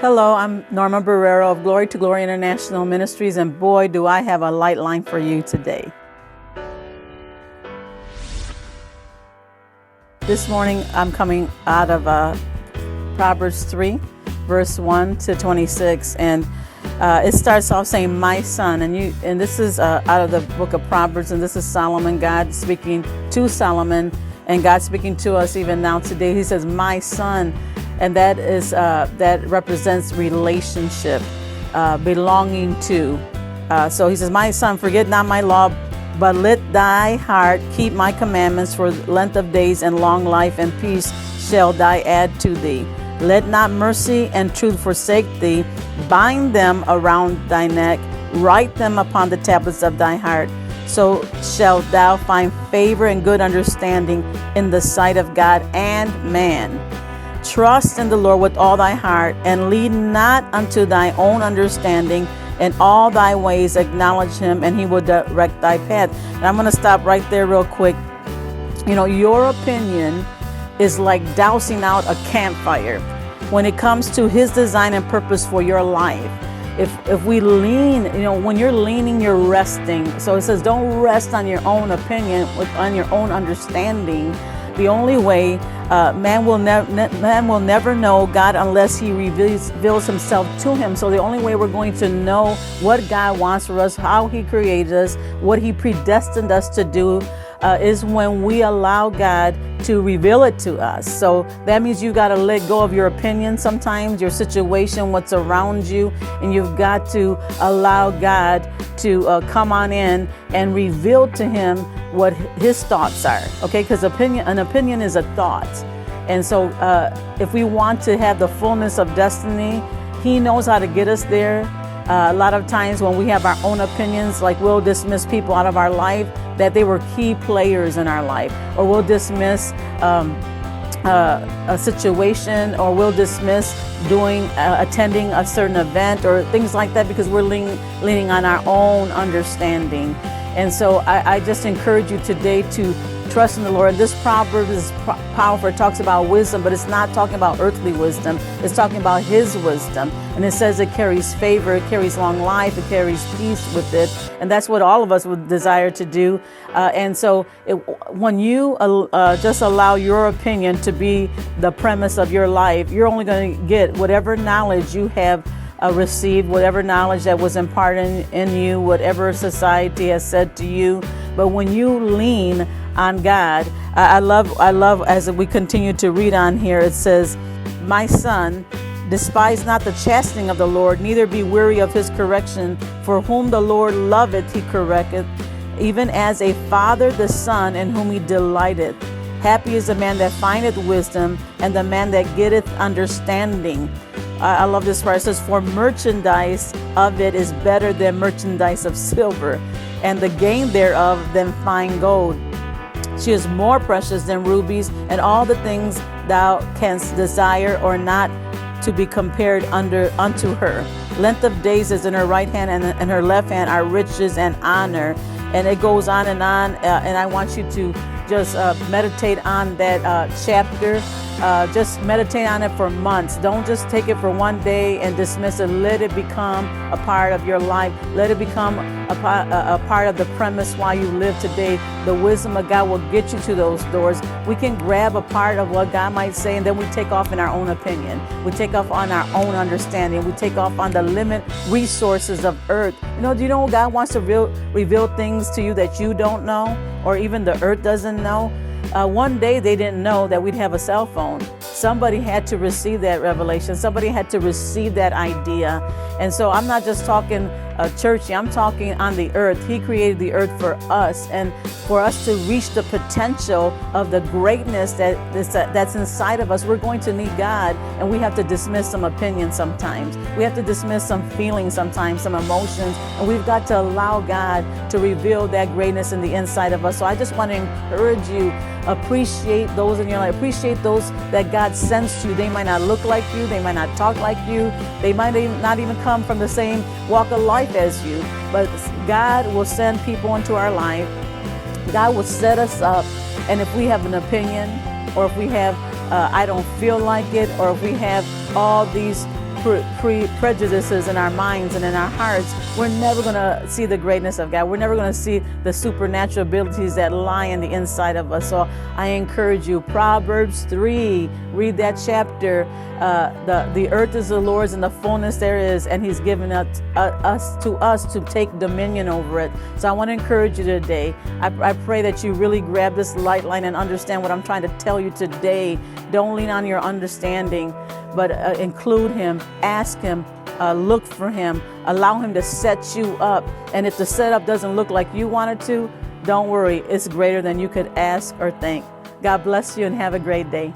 Hello, I'm Norma Borrero of Glory to Glory International Ministries, and boy, do I have a light line for you today. This morning, I'm coming out of Proverbs 3, verse 1 to 26, and it starts off saying, "My son," and this is out of the book of Proverbs, and this is Solomon, God speaking to Solomon, and God speaking to us even now today. He says, "My son." And that is that represents relationship, belonging to. So he says, "My son, forget not my law, but let thy heart keep my commandments. For length of days and long life and peace shall thy add to thee. Let not mercy and truth forsake thee. Bind them around thy neck. Write them upon the tablets of thy heart. So shalt thou find favor and good understanding in the sight of God and man. Trust in the Lord with all thy heart, and lean not unto thy own understanding. In all thy ways acknowledge him, and he will direct thy path." And I'm going to stop right there real quick. You know, your opinion is like dousing out a campfire when it comes to his design and purpose for your life. If we lean, you know, when you're leaning, you're resting. So it says, don't rest on your own opinion, on your own understanding. The only way man will never know God unless he reveals himself to him. So the only way we're going to know what God wants for us, how he created us, what he predestined us to do, is when we allow God to reveal it to us. So that means you got to let go of your opinion sometimes, your situation, what's around you, and you've got to allow God to come on in and reveal to him what his thoughts are. Okay, because an opinion is a thought. And so if we want to have the fullness of destiny, he knows how to get us there. A lot of times when we have our own opinions, like we'll dismiss people out of our life that they were key players in our life, or we'll dismiss a situation, or we'll dismiss attending a certain event or things like that because we're leaning on our own understanding. And so I just encourage you today to trust in the Lord. This proverb is powerful. It talks about wisdom, but it's not talking about earthly wisdom. It's talking about his wisdom. And it says it carries favor, it carries long life, it carries peace with it. And that's what all of us would desire to do. And so when you just allow your opinion to be the premise of your life, you're only going to get whatever knowledge you have received, whatever knowledge that was imparted in you, whatever society has said to you. But when you lean on God, I love as we continue to read on here, it says, "My son, despise not the chastening of the Lord, neither be weary of his correction. For whom the Lord loveth, he correcteth, even as a father the son in whom he delighteth. Happy is the man that findeth wisdom, and the man that getteth understanding." I love this part. It says, "For merchandise of it is better than merchandise of silver, and the gain thereof than fine gold. She is more precious than rubies, and all the things thou canst desire or not to be compared unto her. Length of days is in her right hand, and in her left hand are riches and honor." And it goes on, and I want you to just meditate on that chapter. Just meditate on it for months. Don't just take it for one day and dismiss it. Let it become a part of your life. Let it become a part of the premise while you live today. The wisdom of God will get you to those doors. We can grab a part of what God might say, and then we take off in our own opinion. We take off on our own understanding. We take off on the limit resources of earth. Do you know God wants to reveal things to you that you don't know, or even the earth doesn't know? One day they didn't know that we'd have a cell phone. Somebody had to receive that revelation. Somebody had to receive that idea. And so I'm not just talking churchy, I'm talking on the earth. He created the earth for us, and for us to reach the potential of the greatness that's inside of us, we're going to need God, and we have to dismiss some opinions sometimes. We have to dismiss some feelings sometimes, some emotions, and we've got to allow God to reveal that greatness in the inside of us. So I just want to encourage you, appreciate those in your life. Appreciate those that God sends to you. They might not look like you. They might not talk like you. They might not even come from the same walk of life as you. But God will send people into our life. God will set us up. And if we have an opinion, or if we have I don't feel like it, or if we have all these prejudices in our minds and in our hearts, we're never going to see the greatness of God. We're never going to see the supernatural abilities that lie in the inside of us. So I encourage you, Proverbs 3, read that chapter. The earth is the Lord's and the fullness there is, and He's given us to take dominion over it. So I want to encourage you today. I pray that you really grab this light line and understand what I'm trying to tell you today. Don't lean on your understanding, but include Him, ask Him, look for Him, allow Him to set you up. And if the setup doesn't look like you want it to, don't worry, it's greater than you could ask or think. God bless you and have a great day.